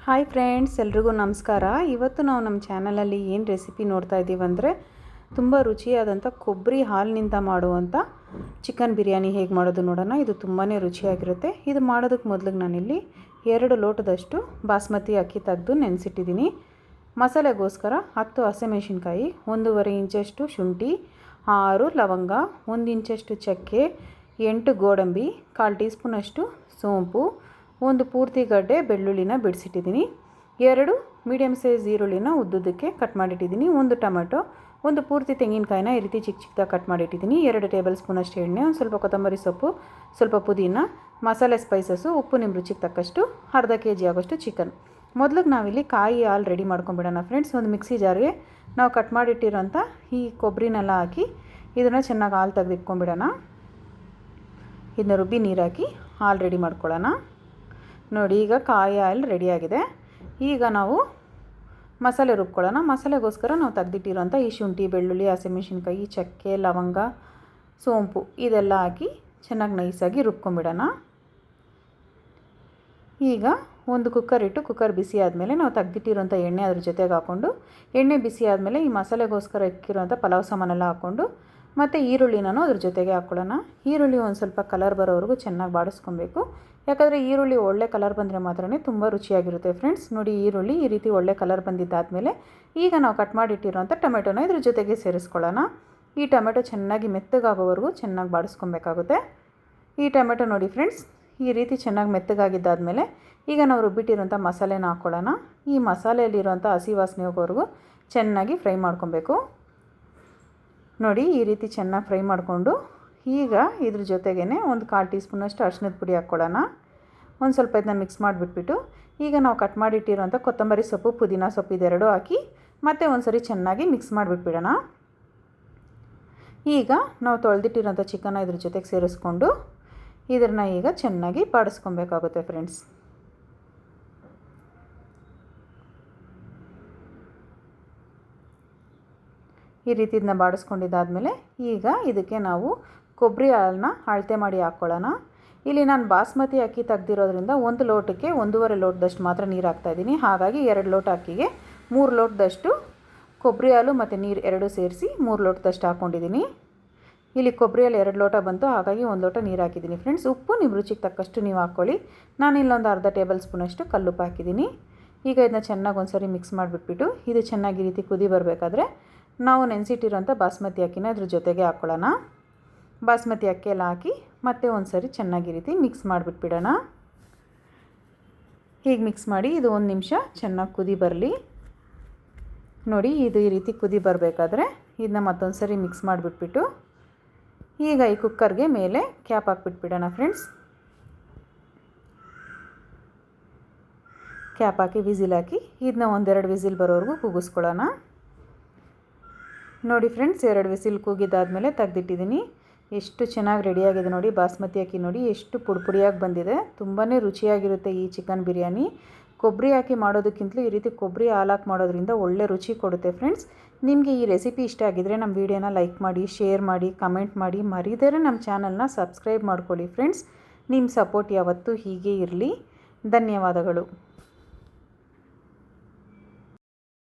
Hi friends, ಎಲ್ರಿಗೂ ನಮಸ್ಕಾರ. ಇವತ್ತು ನಾವು ನಮ್ಮ ಚಾನಲಲ್ಲಿ ಏನು ರೆಸಿಪಿ ನೋಡ್ತಾ ಇದ್ದೀವಿ ಅಂದರೆ ತುಂಬ ರುಚಿಯಾದಂಥ ಕೊಬ್ಬರಿ ಹಾಲಿನಿಂದ ಮಾಡುವಂಥ ಚಿಕನ್ ಬಿರಿಯಾನಿ ಹೇಗೆ ಮಾಡೋದು ನೋಡೋಣ. ಇದು ತುಂಬಾ ರುಚಿಯಾಗಿರುತ್ತೆ. ಇದು ಮಾಡೋದಕ್ಕೆ ಮೊದಲಿಗೆ ನಾನಿಲ್ಲಿ 2 ಲೋಟದಷ್ಟು ಬಾಸ್ಮತಿ ಅಕ್ಕಿ ತೆಗೆದು ನೆನೆಸಿಟ್ಟಿದ್ದೀನಿ. ಮಸಾಲೆಗೋಸ್ಕರ 10 ಹಸಿಮೆಣಸಿನ್ಕಾಯಿ, 1.5 ಇಂಚಷ್ಟು ಶುಂಠಿ, 6 ಲವಂಗ, 1 ಇಂಚಷ್ಟು ಚಕ್ಕೆ, 8 ಗೋಡಂಬಿ, 1/4 ಟೀ ಸ್ಪೂನಷ್ಟು ಸೋಂಪು, 1 ಪೂರ್ತಿ ಗಡ್ಡೆ ಬೆಳ್ಳುಳ್ಳಿನ ಬಿಡಿಸಿಟ್ಟಿದ್ದೀನಿ, 2 ಮೀಡಿಯಮ್ ಸೈಜ್ ಈರುಳ್ಳಿನ ಉದ್ದುದಕ್ಕೆ ಕಟ್ ಮಾಡಿಟ್ಟಿದ್ದೀನಿ, 1 ಟೊಮೆಟೊ, 1 ಪೂರ್ತಿ ತೆಂಗಿನಕಾಯಿನ ಈ ರೀತಿ ಚಿಕ್ಕ ಚಿಕ್ಕದಾಗಿ ಕಟ್ ಮಾಡಿಟ್ಟಿದ್ದೀನಿ, 2 ಟೇಬಲ್ ಸ್ಪೂನಷ್ಟು ಎಣ್ಣೆ, ಒಂದು ಸ್ವಲ್ಪ ಕೊತ್ತಂಬರಿ ಸೊಪ್ಪು, ಸ್ವಲ್ಪ ಪುದೀನ, ಮಸಾಲೆ ಸ್ಪೈಸಸ್ಸು, ಉಪ್ಪು ನಿಮ್ಮ ರುಚಿಗೆ ತಕ್ಕಷ್ಟು, ಅರ್ಧ kg ಆಗೋಷ್ಟು ಚಿಕನ್. ಮೊದಲಿಗೆ ನಾವಿಲ್ಲಿ ಕಾಯಿ ಹಾಲು ರೆಡಿ ಮಾಡ್ಕೊಂಬಿಡೋಣ ಫ್ರೆಂಡ್ಸ್. ಒಂದು ಮಿಕ್ಸಿ ಜಾರ್ಗೆ ನಾವು ಕಟ್ ಮಾಡಿಟ್ಟಿರೋಂಥ ಈ ಕೊಬ್ಬರಿನೆಲ್ಲ ಹಾಕಿ ಇದನ್ನು ಚೆನ್ನಾಗಿ ಹಾಲು ತೆಗೆದಿಟ್ಕೊಂಬಿಡೋಣ. ಇದನ್ನ ರುಬ್ಬಿ ನೀರು ಹಾಕಿ ಹಾಲು ರೆಡಿ ಮಾಡ್ಕೊಳ್ಳೋಣ. ನೋಡಿ, ಈಗ ಕಾಯಿ ಹಾಲು ರೆಡಿಯಾಗಿದೆ. ಈಗ ನಾವು ಮಸಾಲೆ ರುಬ್ಕೊಳ್ಳೋಣ. ಮಸಾಲೆಗೋಸ್ಕರ ನಾವು ತೆಗೆದಿಟ್ಟಿರೋಂಥ ಈ ಶುಂಠಿ, ಬೆಳ್ಳುಳ್ಳಿ, ಹಸಿಮೆಣಸಿನ್ಕಾಯಿ, ಚಕ್ಕೆ, ಲವಂಗ, ಸೋಂಪು ಇದೆಲ್ಲ ಹಾಕಿ ಚೆನ್ನಾಗಿ ನೈಸಾಗಿ ರುಬ್ಕೊಂಬಿಡೋಣ. ಈಗ ಒಂದು ಕುಕ್ಕರ್ ಇಟ್ಟು ಕುಕ್ಕರ್ ಬಿಸಿ ಆದಮೇಲೆ ನಾವು ತೆಗೆದಿಟ್ಟಿರೋಂಥ ಎಣ್ಣೆ ಅದ್ರ ಜೊತೆಗೆ ಹಾಕ್ಕೊಂಡು, ಎಣ್ಣೆ ಬಿಸಿ ಆದಮೇಲೆ ಈ ಮಸಾಲೆಗೋಸ್ಕರ ಇಕ್ಕಿರೋಂಥ ಪಲಾವ್ ಸಾಮಾನೆಲ್ಲ ಹಾಕ್ಕೊಂಡು ಮತ್ತು ಈರುಳ್ಳಿನೂ ಅದ್ರ ಜೊತೆಗೆ ಹಾಕ್ಕೊಳ್ಳೋಣ. ಈರುಳ್ಳಿ ಒಂದು ಸ್ವಲ್ಪ ಕಲರ್ ಬರೋವರೆಗೂ ಚೆನ್ನಾಗಿ ಬಾಡಿಸ್ಕೊಬೇಕು. ಯಾಕಂದರೆ ಈರುಳ್ಳಿ ಒಳ್ಳೆ ಕಲರ್ ಬಂದರೆ ಮಾತ್ರನೇ ತುಂಬ ರುಚಿಯಾಗಿರುತ್ತೆ ಫ್ರೆಂಡ್ಸ್. ನೋಡಿ, ಈರುಳ್ಳಿ ಈ ರೀತಿ ಒಳ್ಳೆ ಕಲರ್ ಬಂದಿದ್ದಾದಮೇಲೆ ಈಗ ನಾವು ಕಟ್ ಮಾಡಿಟ್ಟಿರೋಂಥ ಟೊಮೆಟೊನ ಇದ್ರ ಜೊತೆಗೆ ಸೇರಿಸ್ಕೊಳ್ಳೋಣ. ಈ ಟೊಮೆಟೊ ಚೆನ್ನಾಗಿ ಮೆತ್ತಗಾಗೋವರೆಗೂ ಚೆನ್ನಾಗಿ ಬಾಡಿಸ್ಕೊಬೇಕಾಗುತ್ತೆ. ಈ ಟೊಮೆಟೊ ನೋಡಿ ಫ್ರೆಂಡ್ಸ್, ಈ ರೀತಿ ಚೆನ್ನಾಗಿ ಮೆತ್ತಗಾಗಿದ್ದಾದಮೇಲೆ ಈಗ ನಾವು ರುಬ್ಬಿಟ್ಟಿರೋಂಥ ಮಸಾಲೆನ ಹಾಕ್ಕೊಳ್ಳೋಣ. ಈ ಮಸಾಲೆಯಲ್ಲಿರೋಂಥ ಹಸಿ ವಾಸನೆ ಹೋಗೋವರೆಗೂ ಚೆನ್ನಾಗಿ ಫ್ರೈ ಮಾಡ್ಕೊಬೇಕು. ನೋಡಿ, ಈ ರೀತಿ ಚೆನ್ನಾಗಿ ಫ್ರೈ ಮಾಡಿಕೊಂಡು ಈಗ ಇದ್ರ ಜೊತೆಗೇ ಒಂದು 1/4 ಟೀ ಸ್ಪೂನಷ್ಟು ಅರಿಶಿಣದ ಪುಡಿ ಹಾಕ್ಕೊಳ್ಳೋಣ. ಒಂದು ಸ್ವಲ್ಪ ಇದನ್ನ ಮಿಕ್ಸ್ ಮಾಡಿಬಿಟ್ಬಿಟ್ಟು ಈಗ ನಾವು ಕಟ್ ಮಾಡಿಟ್ಟಿರೋಂಥ ಕೊತ್ತಂಬರಿ ಸೊಪ್ಪು, ಪುದೀನ ಸೊಪ್ಪು ಇದೆರಡು ಹಾಕಿ ಮತ್ತೆ ಒಂದು ಸರಿ ಚೆನ್ನಾಗಿ ಮಿಕ್ಸ್ ಮಾಡಿಬಿಟ್ಬಿಡೋಣ. ಈಗ ನಾವು ತೊಳೆದಿಟ್ಟಿರೋಂಥ ಚಿಕನ್ನ ಇದ್ರ ಜೊತೆಗೆ ಸೇರಿಸ್ಕೊಂಡು ಇದನ್ನು ಈಗ ಚೆನ್ನಾಗಿ ಬಾಡಿಸ್ಕೊಬೇಕಾಗುತ್ತೆ ಫ್ರೆಂಡ್ಸ್. ಈ ರೀತಿ ಇದನ್ನ ಬಾಡಿಸ್ಕೊಂಡಿದ್ದಾದಮೇಲೆ ಈಗ ಇದಕ್ಕೆ ನಾವು ಕೊಬ್ಬರಿ ಹಾಲನ್ನ ಅಳತೆ ಮಾಡಿ ಹಾಕ್ಕೊಳ್ಳೋಣ. ಇಲ್ಲಿ ನಾನು ಬಾಸ್ಮತಿ ಅಕ್ಕಿ ತೆಗ್ದಿರೋದ್ರಿಂದ 1 ಲೋಟಕ್ಕೆ 1.5 ಲೋಟದಷ್ಟು ಮಾತ್ರ ನೀರು ಹಾಕ್ತಾಯಿದ್ದೀನಿ. ಹಾಗಾಗಿ 2 ಲೋಟ ಅಕ್ಕಿಗೆ 3 ಲೋಟದಷ್ಟು ಕೊಬ್ಬರಿ ಹಾಲು ಮತ್ತು ನೀರು ಎರಡೂ ಸೇರಿಸಿ 3 ಲೋಟದಷ್ಟು ಹಾಕ್ಕೊಂಡಿದ್ದೀನಿ. ಇಲ್ಲಿ ಕೊಬ್ಬರಿ ಹಾಲು 2 ಲೋಟ ಬಂತು, ಹಾಗಾಗಿ 1 ಲೋಟ ನೀರು ಹಾಕಿದ್ದೀನಿ ಫ್ರೆಂಡ್ಸ್. ಉಪ್ಪು ನಿಮ್ಮ ರುಚಿಗೆ ತಕ್ಕಷ್ಟು ನೀವು ಹಾಕ್ಕೊಳ್ಳಿ. ನಾನು ಇಲ್ಲೊಂದು ಅರ್ಧ ಟೇಬಲ್ ಸ್ಪೂನಷ್ಟು ಕಲ್ಲುಪ್ಪು ಹಾಕಿದ್ದೀನಿ. ಈಗ ಇದನ್ನ ಚೆನ್ನಾಗಿ ಒಂದು ಸರಿ ಮಿಕ್ಸ್ ಮಾಡಿಬಿಟ್ಬಿಟ್ಟು ಇದು ಚೆನ್ನಾಗಿ ಈ ರೀತಿ ಕುದಿ ಬರಬೇಕಾದ್ರೆ ನಾವು ನೆನೆಸಿಟ್ಟಿರೋಂಥ ಬಾಸ್ಮತಿ ಅಕ್ಕಿನ ಇದ್ರ ಜೊತೆಗೆ ಹಾಕ್ಕೊಳ್ಳೋಣ. ಬಾಸ್ಮತಿ ಅಕ್ಕಿ ಎಲ್ಲ ಹಾಕಿ ಮತ್ತೆ ಒಂದು ಸರಿ ಚೆನ್ನಾಗಿ ರೀತಿ ಮಿಕ್ಸ್ ಮಾಡಿಬಿಟ್ಬಿಡೋಣ. ಹೀಗೆ ಮಿಕ್ಸ್ ಮಾಡಿ ಇದು 1 ನಿಮಿಷ ಚೆನ್ನಾಗಿ ಕುದಿ ಬರಲಿ. ನೋಡಿ, ಇದು ಈ ರೀತಿ ಕುದಿ ಬರಬೇಕಾದ್ರೆ ಇದನ್ನ ಮತ್ತೊಂದು ಸರಿ ಮಿಕ್ಸ್ ಮಾಡಿಬಿಟ್ಬಿಟ್ಟು ಈಗ ಈ ಕುಕ್ಕರ್ಗೆ ಮೇಲೆ ಕ್ಯಾಪ್ ಹಾಕ್ಬಿಟ್ಬಿಡೋಣ ಫ್ರೆಂಡ್ಸ್. ಕ್ಯಾಪ್ ಹಾಕಿ ವಿಸಿಲ್ ಹಾಕಿ ಇದನ್ನ 1-2 ವಿಸಿಲ್ ಬರೋವರೆಗೂ ಕೂಗಿಸ್ಕೊಳ್ಳೋಣ. ನೋಡಿ ಫ್ರೆಂಡ್ಸ್, 2 ವಿಸಿಲ್ ಕೂಗಿದ್ದಾದಮೇಲೆ ತೆಗೆದಿಟ್ಟಿದ್ದೀನಿ. ಎಷ್ಟು ಚೆನ್ನಾಗಿ ರೆಡಿಯಾಗಿದೆ ನೋಡಿ. ಬಾಸ್ಮತಿ ಅಕ್ಕಿ ನೋಡಿ ಎಷ್ಟು ಪುಡಿಯಾಗಿ ಬಂದಿದೆ. ತುಂಬಾ ರುಚಿಯಾಗಿರುತ್ತೆ ಈ ಚಿಕನ್ ಬಿರಿಯಾನಿ. ಕೊಬ್ಬರಿ ಹಾಕಿ ಮಾಡೋದಕ್ಕಿಂತಲೂ ಈ ರೀತಿ ಕೊಬ್ಬರಿ ಹಾಲು ಹಾಕಿ ಮಾಡೋದ್ರಿಂದ ಒಳ್ಳೆ ರುಚಿ ಕೊಡುತ್ತೆ ಫ್ರೆಂಡ್ಸ್. ನಿಮಗೆ ಈ ರೆಸಿಪಿ ಇಷ್ಟ ಆಗಿದ್ದರೆ ನಮ್ಮ ವಿಡಿಯೋನ ಲೈಕ್ ಮಾಡಿ, ಶೇರ್ ಮಾಡಿ, ಕಮೆಂಟ್ ಮಾಡಿ, ಮರಿದೇ ನಮ್ಮ ಚಾನಲ್ನ ಸಬ್ಸ್ಕ್ರೈಬ್ ಮಾಡ್ಕೊಳ್ಳಿ ಫ್ರೆಂಡ್ಸ್. ನಿಮ್ಮ ಸಪೋರ್ಟ್ ಯಾವತ್ತೂ ಹೀಗೆ ಇರಲಿ. ಧನ್ಯವಾದಗಳು.